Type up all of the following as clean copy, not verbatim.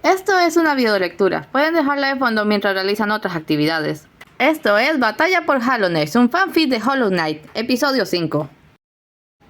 Esto es una videolectura. Pueden dejarla de fondo mientras realizan otras actividades. Esto es Batalla por Hollow Knight, un fanfic de Hollow Knight, episodio 5.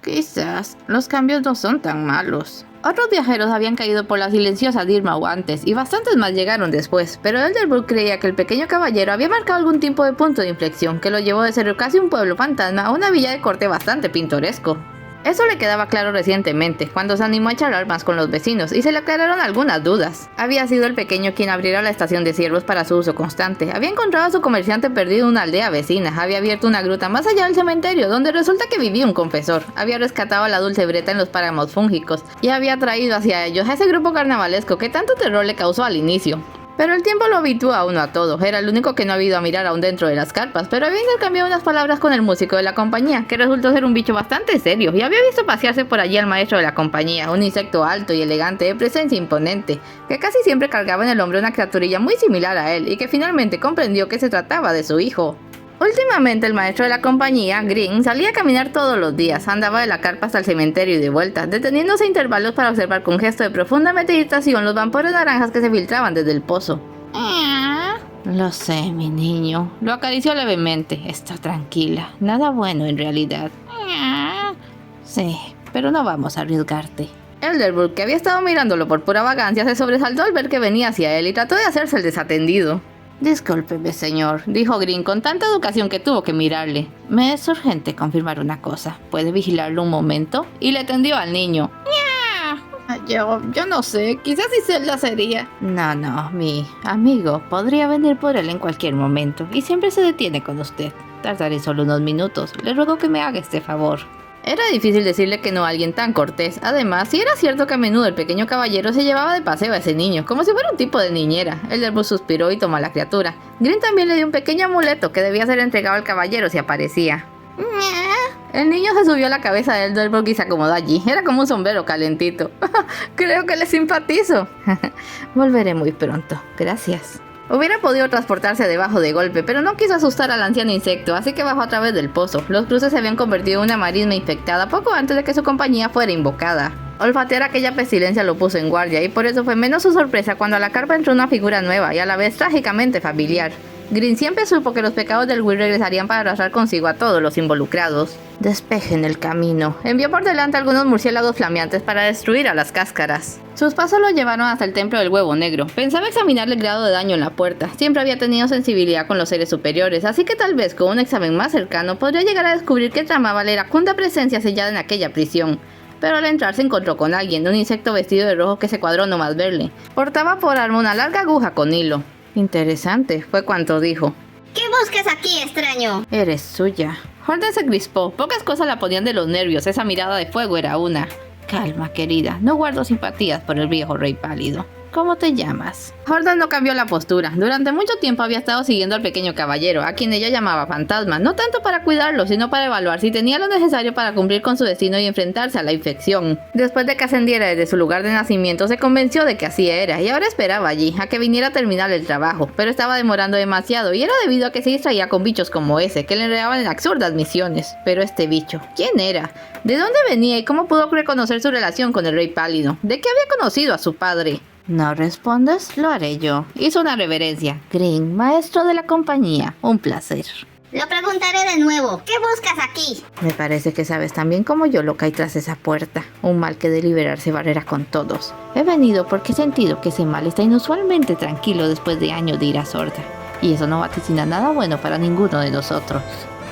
Quizás los cambios no son tan malos. Otros viajeros habían caído por la silenciosa Dirmau antes, y bastantes más llegaron después, pero Elderbrook creía que el pequeño caballero había marcado algún tipo de punto de inflexión que lo llevó de ser casi un pueblo fantasma a una villa de corte bastante pintoresco. Eso le quedaba claro recientemente, cuando se animó a charlar más con los vecinos y se le aclararon algunas dudas. Había sido el pequeño quien abriera la estación de ciervos para su uso constante, había encontrado a su comerciante perdido en una aldea vecina, había abierto una gruta más allá del cementerio, donde resulta que vivía un confesor, había rescatado a la dulce Breta en los páramos fúngicos, y había traído hacia ellos a ese grupo carnavalesco que tanto terror le causó al inicio. Pero el tiempo lo habitúa a uno a todo, era el único que no había ido a mirar aún dentro de las carpas, pero había intercambiado unas palabras con el músico de la compañía, que resultó ser un bicho bastante serio, y había visto pasearse por allí al maestro de la compañía, un insecto alto y elegante de presencia imponente, que casi siempre cargaba en el hombro una criaturilla muy similar a él, y que finalmente comprendió que se trataba de su hijo. Últimamente el maestro de la compañía, Green, salía a caminar todos los días, andaba de la carpa hasta el cementerio y de vuelta, deteniéndose a intervalos para observar con gesto de profunda meditación los vapores naranjas que se filtraban desde el pozo. Lo sé, mi niño. Lo acarició levemente. Está tranquila. Nada bueno en realidad. Sí, pero no vamos a arriesgarte. Elderbrook, que había estado mirándolo por pura vagancia, se sobresaltó al ver que venía hacia él y trató de hacerse el desatendido. Discúlpeme, señor, dijo Green con tanta educación que tuvo que mirarle. Me es urgente confirmar una cosa. ¿Puede vigilarlo un momento? Y le tendió al niño. Yo no sé, quizás si Zelda sería. No, mi amigo podría venir por él en cualquier momento y siempre se detiene con usted. Tardaré solo unos minutos, le ruego que me haga este favor. Era difícil decirle que no a alguien tan cortés. Además, sí era cierto que a menudo el pequeño caballero se llevaba de paseo a ese niño, como si fuera un tipo de niñera. Elderbrook suspiró y tomó a la criatura. Green también le dio un pequeño amuleto que debía ser entregado al caballero si aparecía. El niño se subió a la cabeza de Elderbrook y se acomodó allí. Era como un sombrero calentito. Creo que le simpatizo. Volveré muy pronto. Gracias. Hubiera podido transportarse debajo de golpe, pero no quiso asustar al anciano insecto, así que bajó a través del pozo. Los cruces se habían convertido en una marisma infectada poco antes de que su compañía fuera invocada. Olfatear aquella pestilencia lo puso en guardia, y por eso fue menos su sorpresa cuando a la carpa entró una figura nueva y a la vez trágicamente familiar. Green siempre supo que los pecados del Will regresarían para arrastrar consigo a todos los involucrados. Despejen el camino. Envió por delante algunos murciélagos flameantes para destruir a las cáscaras. Sus pasos lo llevaron hasta el templo del huevo negro. Pensaba examinar el grado de daño en la puerta. Siempre había tenido sensibilidad con los seres superiores, así que tal vez con un examen más cercano podría llegar a descubrir que tramaba la iracunda presencia sellada en aquella prisión. Pero al entrar se encontró con alguien, un insecto vestido de rojo que se cuadró nomás verle. Portaba por arma una larga aguja con hilo. Interesante, fue cuanto dijo. ¿Qué buscas aquí, extraño? Eres suya. Holden se crispó, pocas cosas la ponían de los nervios, esa mirada de fuego era una. Calma, querida, no guardo simpatías por el viejo rey pálido. ¿Cómo te llamas? Holden no cambió la postura. Durante mucho tiempo había estado siguiendo al pequeño caballero, a quien ella llamaba fantasma, no tanto para cuidarlo, sino para evaluar si tenía lo necesario para cumplir con su destino y enfrentarse a la infección. Después de que ascendiera desde su lugar de nacimiento, se convenció de que así era, y ahora esperaba allí, a que viniera a terminar el trabajo, pero estaba demorando demasiado, y era debido a que se distraía con bichos como ese, que le enredaban en absurdas misiones. Pero este bicho, ¿quién era? ¿De dónde venía y cómo pudo reconocer su relación con el rey pálido? ¿De qué había conocido a su padre? ¿No respondes? Lo haré yo. Hizo una reverencia. Green, maestro de la compañía. Un placer. Lo preguntaré de nuevo. ¿Qué buscas aquí? Me parece que sabes tan bien como yo lo que hay tras esa puerta. Un mal que de liberarse barrera con todos. He venido porque he sentido que ese mal está inusualmente tranquilo después de años de ira sorda. Y eso no vaticina nada bueno para ninguno de nosotros.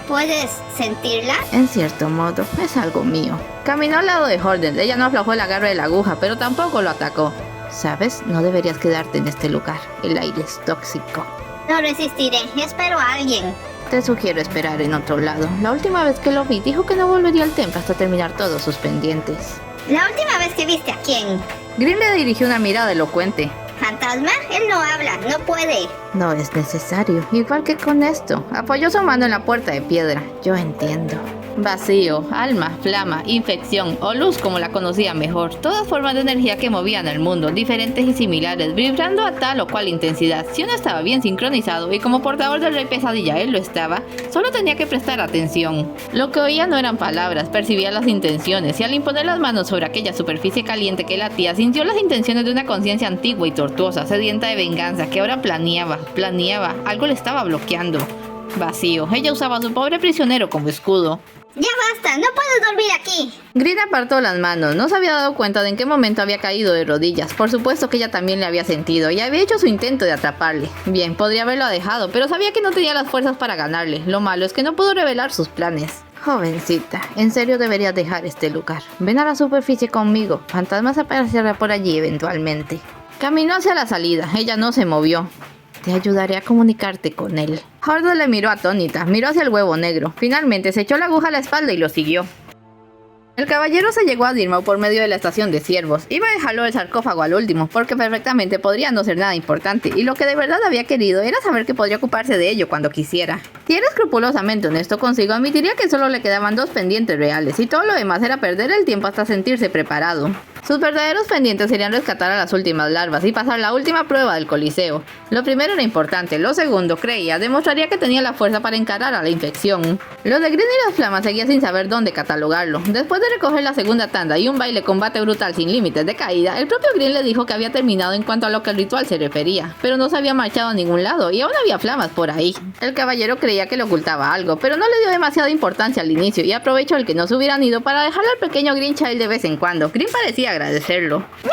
¿Puedes sentirla? En cierto modo, es algo mío. Caminó al lado de Holden. Ella no aflojó el agarre de la aguja, pero tampoco lo atacó. ¿Sabes? No deberías quedarte en este lugar. El aire es tóxico. No resistiré. Espero a alguien. Te sugiero esperar en otro lado. La última vez que lo vi dijo que no volvería al templo hasta terminar todos sus pendientes. ¿La última vez que viste a quién? Green le dirigió una mirada elocuente. ¿Fantasma? Él no habla. No puede. No es necesario. Igual que con esto. Apoyó su mano en la puerta de piedra. Yo entiendo. Vacío, alma, flama, infección o luz como la conocía mejor, todas formas de energía que movían el mundo, diferentes y similares, vibrando a tal o cual intensidad. Si uno estaba bien sincronizado y como portador del Rey Pesadilla él lo estaba, solo tenía que prestar atención. Lo que oía no eran palabras, percibía las intenciones y al imponer las manos sobre aquella superficie caliente que latía, sintió las intenciones de una conciencia antigua y tortuosa, sedienta de venganza, que ahora planeaba, algo le estaba bloqueando. Vacío, ella usaba a su pobre prisionero como escudo. Ya basta, no puedo dormir aquí. Green apartó las manos, no se había dado cuenta de en qué momento había caído de rodillas. Por supuesto que ella también le había sentido y había hecho su intento de atraparle. Bien, podría haberlo dejado, pero sabía que no tenía las fuerzas para ganarle. Lo malo es que no pudo revelar sus planes. Jovencita, en serio deberías dejar este lugar. Ven a la superficie conmigo, fantasmas aparecerán por allí eventualmente. Caminó hacia la salida, ella no se movió. Te ayudaré a comunicarte con él. Horde le miró atónita, miró hacia el huevo negro. Finalmente se echó la aguja a la espalda y lo siguió. El caballero se llegó a Dirmau por medio de la estación de ciervos. Iba a dejarlo el sarcófago al último, porque perfectamente podría no ser nada importante, y lo que de verdad había querido era saber que podría ocuparse de ello cuando quisiera. Si era escrupulosamente honesto consigo, admitiría que solo le quedaban 2 pendientes reales, y todo lo demás era perder el tiempo hasta sentirse preparado. Sus verdaderos pendientes serían rescatar a las últimas larvas y pasar la última prueba del Coliseo. Lo primero era importante, lo segundo, creía, demostraría que tenía la fuerza para encarar a la infección. Lo de Green y las flamas seguía sin saber dónde catalogarlo. Después de recoger la segunda tanda y un baile combate brutal sin límites de caída, el propio Green le dijo que había terminado en cuanto a lo que el ritual se refería, pero no se había marchado a ningún lado y aún había flamas por ahí. El caballero creía que le ocultaba algo, pero no le dio demasiada importancia al inicio y aprovechó el que no se hubieran ido para dejarle al pequeño Green Child de vez en cuando. Green parecía agradecerlo. ¡Miau!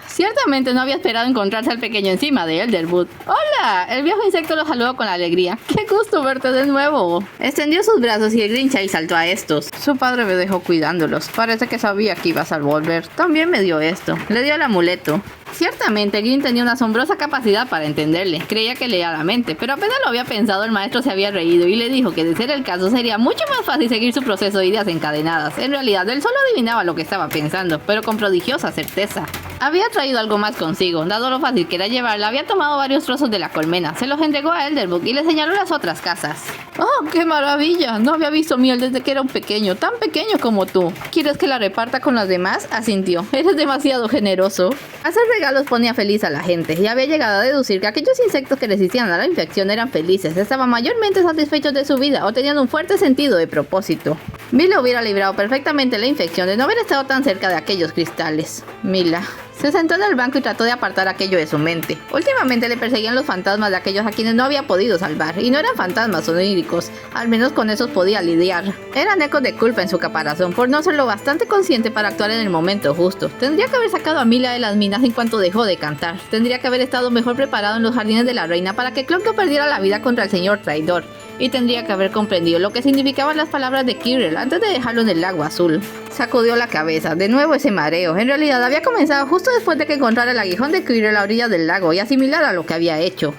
Ciertamente no había esperado encontrarse al pequeño encima de Elderwood. ¡Hola! El viejo insecto lo saludó con alegría. ¡Qué gusto verte de nuevo! Extendió sus brazos y el Green Child saltó a estos. Su padre me dejó cuidándolos. Parece que sabía que ibas a volver. También me dio esto. Le dio el amuleto. Ciertamente, Green tenía una asombrosa capacidad para entenderle. Creía que leía la mente, pero apenas lo había pensado, el maestro se había reído y le dijo que de ser el caso sería mucho más fácil seguir su proceso de ideas encadenadas. En realidad, él solo adivinaba lo que estaba pensando, pero con prodigiosa certeza. Había traído algo más consigo. Dado lo fácil que era llevarla, había tomado varios trozos de la colmena, se los entregó a Elderbook y le señaló las otras casas. ¡Oh, qué maravilla! No había visto miel desde que era un pequeño, tan pequeño como tú. ¿Quieres que la reparta con los demás? Asintió. Eres demasiado generoso. Hacer regalos ponía feliz a la gente y había llegado a deducir que aquellos insectos que resistían a la infección eran felices, estaban mayormente satisfechos de su vida o tenían un fuerte sentido de propósito. Mila hubiera librado perfectamente la infección de no haber estado tan cerca de aquellos cristales. Mila se sentó en el banco y trató de apartar aquello de su mente. Últimamente le perseguían los fantasmas de aquellos a quienes no había podido salvar, y no eran fantasmas oníricos, al menos con esos podía lidiar. Eran ecos de culpa en su caparazón por no ser lo bastante consciente para actuar en el momento justo. Tendría que haber sacado a Mila de las minas en cuanto dejó de cantar. Tendría que haber estado mejor preparado en los jardines de la reina para que Clock no perdiera la vida contra el señor traidor. Y tendría que haber comprendido lo que significaban las palabras de Kirill antes de dejarlo en el lago azul. Sacudió la cabeza, de nuevo ese mareo. En realidad había comenzado justo después de que encontrara el aguijón de Kirill a la orilla del lago y asimilara lo que había hecho.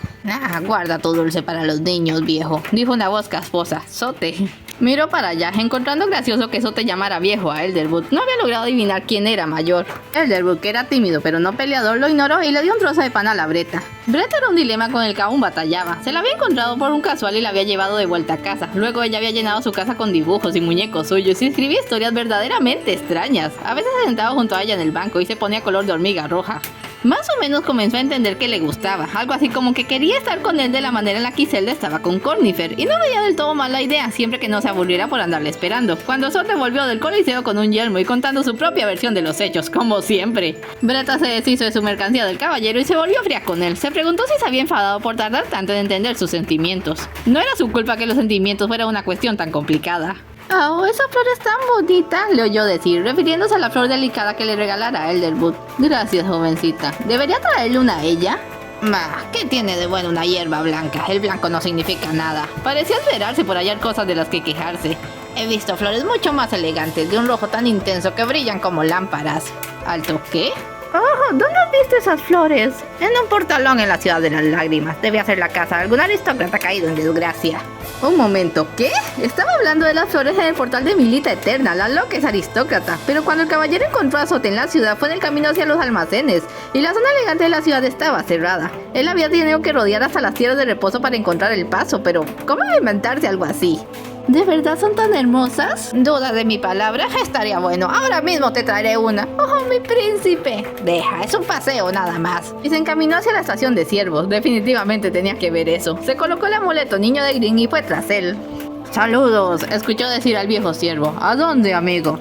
Guarda tu dulce para los niños, viejo, dijo una voz casposa. Sote. Miró para allá, encontrando gracioso que Sote llamara viejo a Elderwood. No había logrado adivinar quién era mayor. Elderwood, que era tímido pero no peleador, lo ignoró y le dio un trozo de pan a la Breta. Breta era un dilema con el que aún batallaba. Se la había encontrado por un casual y la había llevado de vuelta a casa. Luego ella había llenado su casa con dibujos y muñecos suyos y escribía historias verdaderamente extrañas. A veces se sentaba junto a ella en el banco y se ponía color de hormiga roja. Más o menos comenzó a entender que le gustaba, algo así como que quería estar con él de la manera en la que Iselda estaba con Cornifer, y no veía del todo mal la idea, siempre que no se aburriera por andarle esperando. Cuando Sote volvió del Coliseo con un yelmo y contando su propia versión de los hechos, como siempre. Breta se deshizo de su mercancía del caballero y se volvió fría con él. Se preguntó si se había enfadado por tardar tanto en entender sus sentimientos. No era su culpa que los sentimientos fueran una cuestión tan complicada. «Oh, esa flor es tan bonita», le oyó decir, refiriéndose a la flor delicada que le regalara a Elderwood. «Gracias, jovencita. ¿Debería traerle una a ella?» ¿Qué tiene de bueno una hierba blanca? El blanco no significa nada. Parecía esperarse por hallar cosas de las que quejarse. He visto flores mucho más elegantes, de un rojo tan intenso que brillan como lámparas. ¿Alto qué? Oh, ¿dónde has visto esas flores? En un portalón en la ciudad de las lágrimas. Debe ser la casa de algún aristócrata caído en desgracia. Un momento, ¿qué? Estaba hablando de las flores en el portal de Milita Eterna, la loca es aristócrata. Pero cuando el caballero encontró a Sote en la ciudad fue en el camino hacia los almacenes, y la zona elegante de la ciudad estaba cerrada. Él había tenido que rodear hasta las tierras de reposo para encontrar el paso, pero ¿cómo iba a inventarse algo así? ¿De verdad son tan hermosas? ¿Dudas de mi palabra? Estaría bueno. Ahora mismo te traeré una. ¡Oh, mi príncipe! Deja, es un paseo nada más. Y se encaminó hacia la estación de ciervos. Definitivamente tenía que ver eso. Se colocó el amuleto niño de Green y fue tras él. Saludos, escuchó decir al viejo ciervo. ¿A dónde, amigo?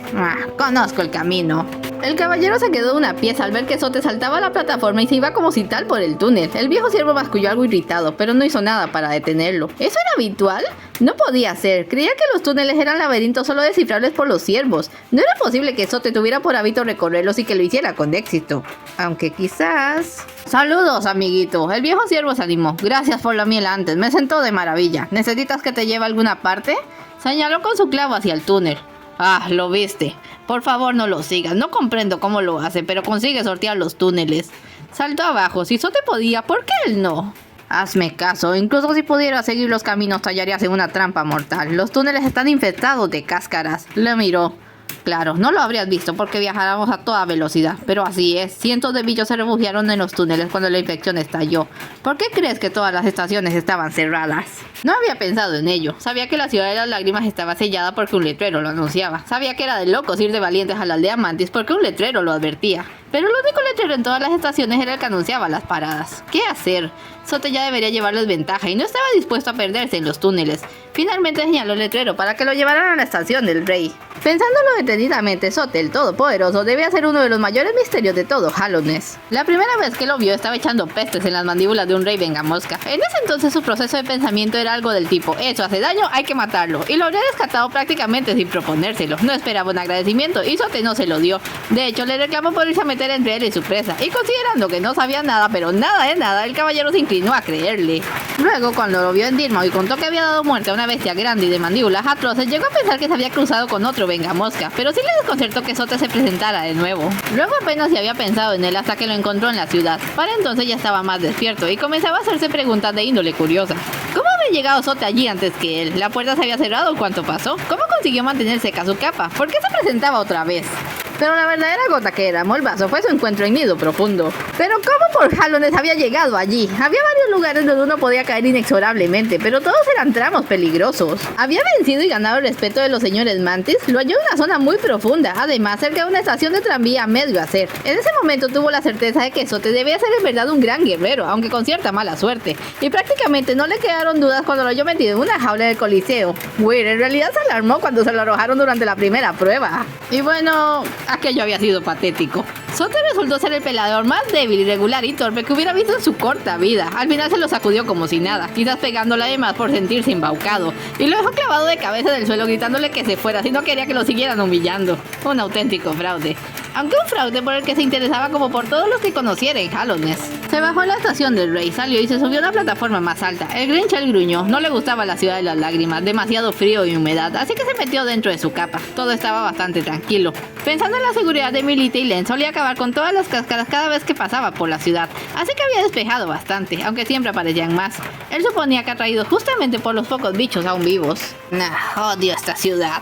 Conozco el camino. El caballero se quedó una pieza al ver que Zote saltaba a la plataforma y se iba como si tal por el túnel. El viejo ciervo masculló algo irritado, pero no hizo nada para detenerlo. ¿Eso era habitual? No podía ser. Creía que los túneles eran laberintos solo descifrables por los ciervos. No era posible que Zote tuviera por hábito recorrerlos y que lo hiciera con éxito. Aunque quizás... Saludos, amiguito. El viejo ciervo se animó. Gracias por la miel antes. Me sentó de maravilla. ¿Necesitas que te lleve a alguna parte? Señaló con su clavo hacia el túnel. Ah, lo viste. Por favor, no lo sigas. No comprendo cómo lo hace, pero consigue sortear los túneles. Saltó abajo. Si Zote podía, ¿por qué él no? Hazme caso. Incluso si pudiera seguir los caminos, tallarías en una trampa mortal. Los túneles están infestados de cáscaras. Le miró. Claro, no lo habrías visto porque viajáramos a toda velocidad, pero así es. Cientos de bichos se refugiaron en los túneles cuando la infección estalló. ¿Por qué crees que todas las estaciones estaban cerradas? No había pensado en ello. Sabía que la ciudad de las lágrimas estaba sellada porque un letrero lo anunciaba. Sabía que era de locos ir de valientes a la aldea Mantis porque un letrero lo advertía. Pero el único letrero en todas las estaciones era el que anunciaba las paradas. ¿Qué hacer? Zote ya debería llevarles ventaja y no estaba dispuesto a perderse en los túneles. Finalmente señaló el letrero para que lo llevaran a la estación del rey. Pensándolo detenidamente, Zote, el todopoderoso, debía ser uno de los mayores misterios de todo Hallownest. La primera vez que lo vio estaba echando pestes en las mandíbulas de un rey vengamosca. En ese entonces su proceso de pensamiento era algo del tipo, eso hace daño, hay que matarlo. Y lo habría descartado prácticamente sin proponérselo. No esperaba un agradecimiento y Zote no se lo dio. De hecho, le reclamó por irse a meter entre él y su presa. Y considerando que no sabía nada, pero nada de nada, el caballero se inclinó a creerle. Luego, cuando lo vio en Dirmo y contó que había dado muerte a una bestia grande y de mandíbulas atroces, llegó a pensar que se había cruzado con otro vengamosca, pero sí le desconcertó que Zote se presentara de nuevo. Luego apenas se había pensado en él hasta que lo encontró en la ciudad. Para entonces ya estaba más despierto y comenzaba a hacerse preguntas de índole curiosa. ¿Cómo había llegado Zote allí antes que él? ¿La puerta se había cerrado? ¿Cuánto pasó? ¿Cómo consiguió mantener seca su capa? ¿Por qué se presentaba otra vez? Pero la verdadera gota que derramó el vaso fue su encuentro en Nido Profundo. Pero ¿cómo por Hallownest había llegado allí? Había varios lugares donde uno podía caer inexorablemente, pero todos eran tramos peligrosos. Había vencido y ganado el respeto de los señores Mantis. Lo halló en una zona muy profunda, además cerca de una estación de tranvía a medio hacer. En ese momento tuvo la certeza de que Zote debía ser en verdad un gran guerrero, aunque con cierta mala suerte. Y prácticamente no le quedaron dudas cuando lo halló metido en una jaula del Coliseo. Weir en realidad se alarmó cuando se lo arrojaron durante la primera prueba. Y bueno, aquello había sido patético. Zote resultó ser el peleador más débil, irregular y torpe que hubiera visto en su corta vida. Al final se lo sacudió como si nada, quizás pegándole además por sentirse embaucado. Y lo dejó clavado de cabeza del suelo gritándole que se fuera si no quería que lo siguieran humillando. Un auténtico fraude. Aunque un fraude por el que se interesaba como por todos los que conociera en Hallownest. Se bajó a la estación del rey, salió y se subió a una plataforma más alta. El Grinch gruñó. No le gustaba la ciudad de las lágrimas, demasiado frío y humedad, así que se metió dentro de su capa. Todo estaba bastante tranquilo. Pensando en la seguridad de Milita y Len, solía acabar con todas las cáscaras cada vez que pasaba por la ciudad, así que había despejado bastante, aunque siempre aparecían más. Él suponía que atraídos justamente por los pocos bichos aún vivos. Odio esta ciudad.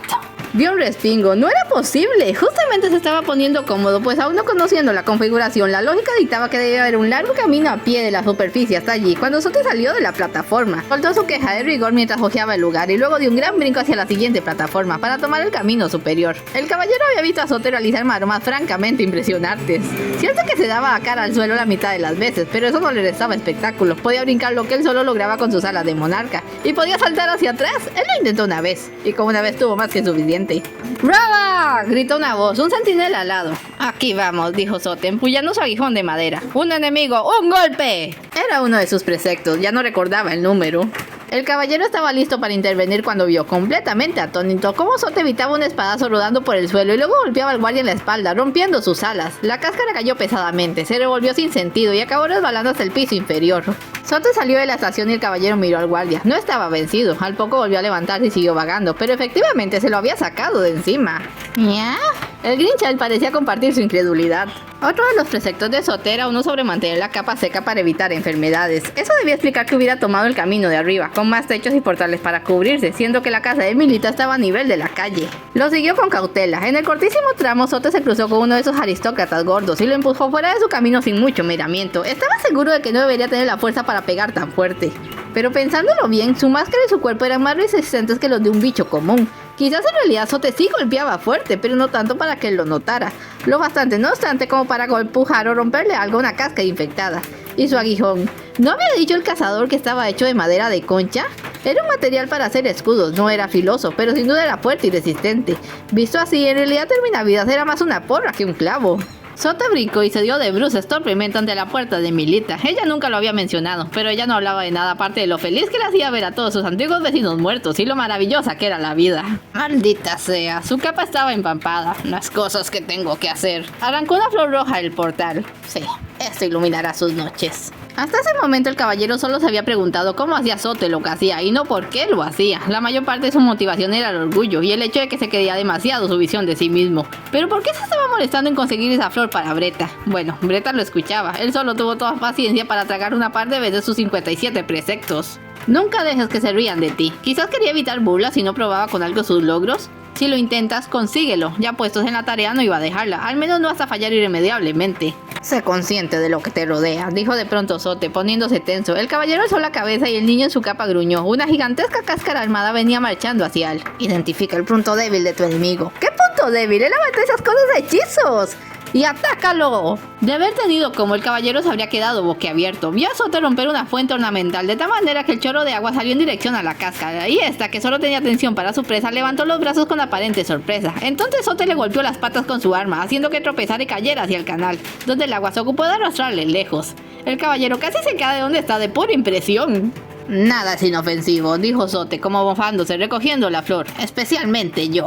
Vio un respingo. No era posible. Justamente se estaba poniendo cómodo, pues aún no conociendo la configuración, la lógica dictaba que debía haber un largo camino a pie de la superficie hasta allí, cuando Zote salió de la plataforma. Soltó su queja de rigor mientras hojeaba el lugar y luego dio un gran brinco hacia la siguiente plataforma para tomar el camino superior. El caballero había visto a Zote realizar maromas francamente impresionantes. Cierto que se daba a cara al suelo la mitad de las veces, pero eso no le restaba espectáculo. Podía brincar lo que él solo lograba con sus alas de monarca y podía saltar hacia atrás. Él lo intentó una vez y con una vez tuvo más que suficiente. ¡Brava! Gritó una voz, un centinela al lado. Aquí vamos, dijo Zote, empuñando su aguijón de madera. ¡Un enemigo! ¡Un golpe! Era uno de sus preceptos, ya no recordaba el número. El caballero estaba listo para intervenir cuando vio, completamente atónito, cómo Zote evitaba un espadazo rodando por el suelo y luego golpeaba al guardia en la espalda, rompiendo sus alas. La cáscara cayó pesadamente, se revolvió sin sentido y acabó resbalando hasta el piso inferior. Zote salió de la estación y el caballero miró al guardia. No estaba vencido, al poco volvió a levantarse y siguió vagando, pero efectivamente se lo había sacado de encima. ¿Ya? El Grinch parecía compartir su incredulidad. Otro de los preceptos de Sote era uno sobre mantener la capa seca para evitar enfermedades. Eso debía explicar que hubiera tomado el camino de arriba, con más techos y portales para cubrirse, siendo que la casa de Milita estaba a nivel de la calle. Lo siguió con cautela. En el cortísimo tramo, Sote se cruzó con uno de esos aristócratas gordos y lo empujó fuera de su camino sin mucho miramiento. Estaba seguro de que no debería tener la fuerza para pegar tan fuerte. Pero pensándolo bien, su máscara y su cuerpo eran más resistentes que los de un bicho común. Quizás en realidad Sote sí golpeaba fuerte, pero no tanto para que él lo notara. Lo bastante, no obstante, como para empujar o romperle algo a una casca infectada. Y su aguijón. ¿No había dicho el cazador que estaba hecho de madera de concha? Era un material para hacer escudos, no era filoso, pero sin duda era fuerte y resistente. Visto así, en realidad Terminavidas era más una porra que un clavo. Sote brincó y se dio de bruces torpemente ante la puerta de Milita. Ella nunca lo había mencionado, pero ella no hablaba de nada aparte de lo feliz que le hacía ver a todos sus antiguos vecinos muertos y lo maravillosa que era la vida. Maldita sea, su capa estaba empampada. Las cosas que tengo que hacer. Arrancó una flor roja del portal. Sí, esto iluminará sus noches. Hasta ese momento el caballero solo se había preguntado cómo hacía Sote lo que hacía y no por qué lo hacía. La mayor parte de su motivación era el orgullo y el hecho de que se creía demasiado su visión de sí mismo. Pero ¿por qué se estaba molestando en conseguir esa flor para Bretta? Bueno, Bretta lo escuchaba. Él solo tuvo toda paciencia para tragar una par de veces sus 57 preceptos. Nunca dejes que se rían de ti. Quizás quería evitar burlas y no probaba con algo sus logros. Si lo intentas, consíguelo. Ya puestos en la tarea no iba a dejarla, al menos no hasta fallar irremediablemente. Sé consciente de lo que te rodea, dijo de pronto Sote, poniéndose tenso. El caballero alzó la cabeza y el niño en su capa gruñó. Una gigantesca cáscara armada venía marchando hacia él. Identifica el punto débil de tu enemigo. ¿Qué punto débil? Él aventó esas cosas de hechizos. ¡Y atácalo! De haber tenido como el caballero se habría quedado boquiabierto. Vio a Sote romper una fuente ornamental de tal manera que el chorro de agua salió en dirección a la cáscara. Y esta, que solo tenía atención para su presa, levantó los brazos con aparente sorpresa. Entonces Sote le golpeó las patas con su arma, haciendo que tropezara y cayera hacia el canal, donde el agua se ocupó de arrastrarle lejos. El caballero casi se cae de donde está de pura impresión. Nada es inofensivo, dijo Sote, como mofándose, recogiendo la flor. Especialmente yo.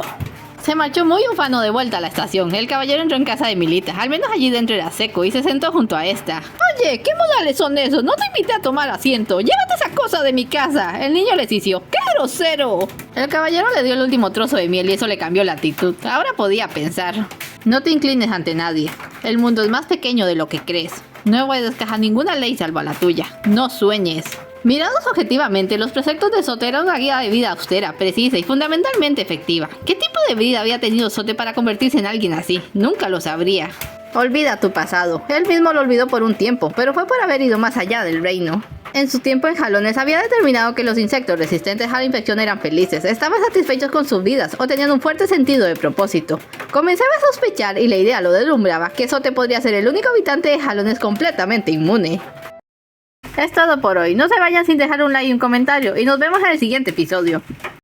Se marchó muy ufano de vuelta a la estación. El caballero entró en casa de Milita, al menos allí dentro era seco, y se sentó junto a esta. Oye, ¿qué modales son esos? No te invité a tomar asiento. Llévate esa cosa de mi casa. El niño le hició. ¡Qué grosero! El caballero le dio el último trozo de miel y eso le cambió la actitud. Ahora podía pensar. No te inclines ante nadie. El mundo es más pequeño de lo que crees. No obedezcas a ninguna ley salvo a la tuya. No sueñes. Mirados objetivamente, los preceptos de Sote eran una guía de vida austera, precisa y fundamentalmente efectiva. ¿Qué tipo de vida había tenido Sote para convertirse en alguien así? Nunca lo sabría. Olvida tu pasado. Él mismo lo olvidó por un tiempo, pero fue por haber ido más allá del reino. En su tiempo en Jalones había determinado que los insectos resistentes a la infección eran felices, estaban satisfechos con sus vidas o tenían un fuerte sentido de propósito. Comenzaba a sospechar, y la idea lo deslumbraba, que Sote podría ser el único habitante de Jalones completamente inmune. Es todo por hoy, no se vayan sin dejar un like y un comentario y nos vemos en el siguiente episodio.